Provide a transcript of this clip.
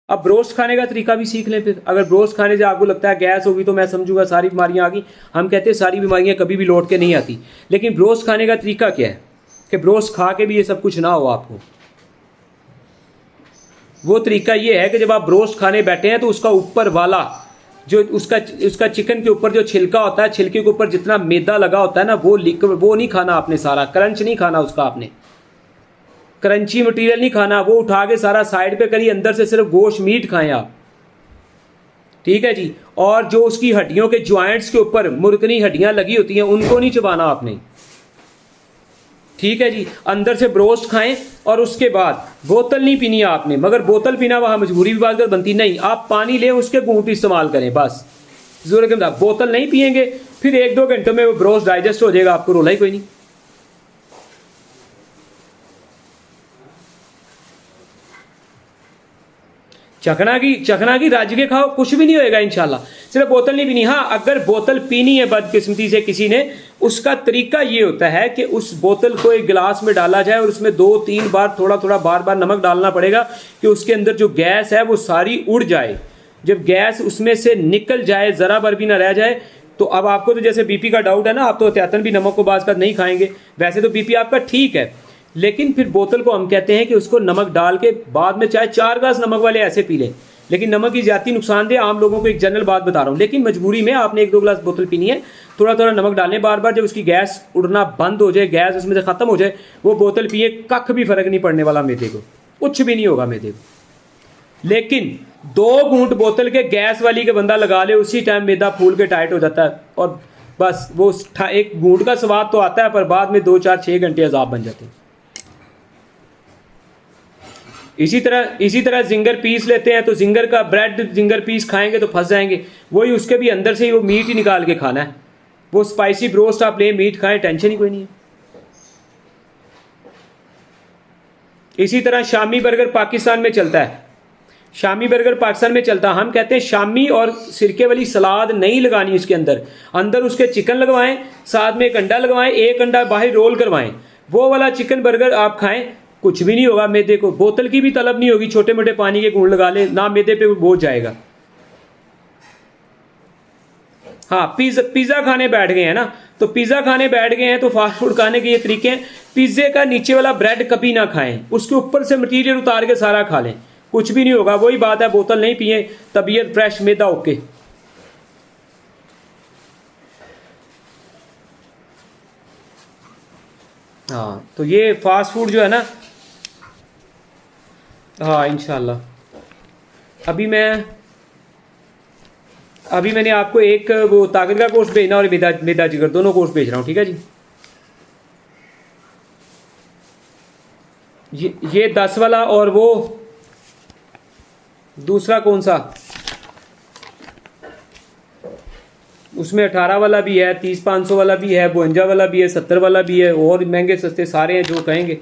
अब ब्रोस्ट खाने का तरीका भी सीख लें। फिर अगर ब्रोस्ट खाने से आपको लगता है गैस होगी तो मैं समझूंगा सारी बीमारियां आ गई, हम कहते हैं सारी बीमारियां कभी भी लौट के नहीं आती। लेकिन ब्रोस्ट खाने का तरीका क्या है कि ब्रोस्ट खा के भी ये सब कुछ ना हो आपको। वो तरीका ये है कि जब आप ब्रोस्ट खाने बैठे हैं तो उसका ऊपर वाला जो उसका चिकन के ऊपर जो छिलका होता है, छिलके के ऊपर जितना मैदा लगा होता है ना, वो नहीं खाना आपने, सारा क्रंच नहीं खाना उसका आपने, क्रंची मटेरियल नहीं खाना। वो उठा के सारा साइड पे करिए, अंदर से सिर्फ गोश्त मीट खाएं आप, ठीक है जी। और जो उसकी हड्डियों के ज्वाइंट्स के ऊपर मुर्कनी हड्डियां लगी होती हैं उनको नहीं चबाना आपने, ठीक है जी। अंदर से ब्रोस्ट खाएं और उसके बाद बोतल नहीं पीनी है आपने, मगर बोतल पीना वहां मजबूरी भी बात कर बनती नहीं, आप पानी लें उसके घूंट इस्तेमाल करें बस, जरूरत के मुताबिक। बोतल नहीं पिएंगे फिर 1-2 घंटों में वो ब्रोस्ट डाइजेस्ट हो जाएगा, आपको रोला ही कोई नहीं। चखना की राज के खाओ, कुछ भी नहीं होएगा इंशाल्लाह। सिर्फ बोतल नहीं पीनी। हाँ, अगर बोतल पीनी है बदकिस्मती से किसी ने, उसका तरीका ये होता है कि उस बोतल को एक गिलास में डाला जाए और उसमें 2-3 बार थोड़ा थोड़ा बार बार नमक डालना पड़ेगा कि उसके अंदर जो गैस है वो सारी उड़ जाए। जब गैस उसमें से निकल जाए, ज़रा भर भी ना रह जाए, तो अब आपको तो जैसे बीपी का डाउट है ना, आप तो एहतियातन भी नमक को बाज़ का नहीं खाएंगे, वैसे तो बीपी आपका ठीक है, लेकिन फिर बोतल को हम कहते हैं कि उसको नमक डाल के बाद में चाहे 4 ग्लास नमक वाले ऐसे पी लें। लेकिन नमक की ज़्यादा नुकसानदेह, आम लोगों को एक जनरल बात बता रहा हूँ, लेकिन मजबूरी में आपने 1-2 ग्लास बोतल पीनी है, थोड़ा थोड़ा नमक डालें बार बार। जब उसकी गैस उड़ना बंद हो जाए, गैस उसमें से ख़त्म हो जाए, वो बोतल पिए, कख भी फ़र्क नहीं पड़ने वाला मैदे को, कुछ भी नहीं होगा मैदे को। लेकिन 2 घूंट बोतल के गैस वाली के बंदा लगा ले, उसी टाइम मैदा फूल के टाइट हो जाता है और बस वो एक घूंट का स्वाद तो आता है, पर बाद में 2-4-6 घंटे अजाब बन जाते हैं। इसी तरह जिंगर पीस लेते हैं, तो जिंगर का ब्रेड जिंगर पीस खाएंगे तो फंस जाएंगे। वही उसके भी अंदर से ही वो मीट ही निकाल के खाना है। वो स्पाइसी ब्रोस्ट आप लें, मीट खाएं, टेंशन ही कोई नहीं है। इसी तरह शामी बर्गर पाकिस्तान में चलता है, शामी बर्गर पाकिस्तान में चलता है। हम कहते हैं शामी और सिरके वाली सलाद नहीं लगानी इसके अंदर उसके चिकन लगवाएं, साथ में एक अंडा लगवाएं, एक अंडा बाहर रोल करवाएं, वो वाला चिकन बर्गर आप खाएं, कुछ भी नहीं होगा मैदे को। बोतल की भी तलब नहीं होगी, छोटे मोटे पानी के घूंट लगा ले ना, मैदे पे बोझ जाएगा। हाँ, पिज़्ज़ा खाने बैठ गए हैं ना, तो पिज़्ज़ा खाने बैठ गए हैं तो फास्ट फूड खाने के ये तरीके हैं। पिज़्ज़े का नीचे वाला ब्रेड कभी ना खाएं, उसके ऊपर से मटीरियल उतार के सारा खा लें, कुछ भी नहीं होगा। वही बात है, बोतल नहीं पिए, तबीयत फ्रेश, मैदा ओके। हाँ, तो ये फास्ट फूड जो है ना, हाँ इंशाल्लाह। अभी मैंने आपको एक वो ताकत का कोर्स भेजना और मैदा जिगर दोनों कोर्स भेज रहा हूँ, ठीक है जी। ये 10 वाला और वो दूसरा कौन सा, उसमें 18 वाला भी है, 30-500 वाला भी है, 52 वाला भी है, 70 वाला भी है, और महंगे सस्ते सारे हैं जो कहेंगे।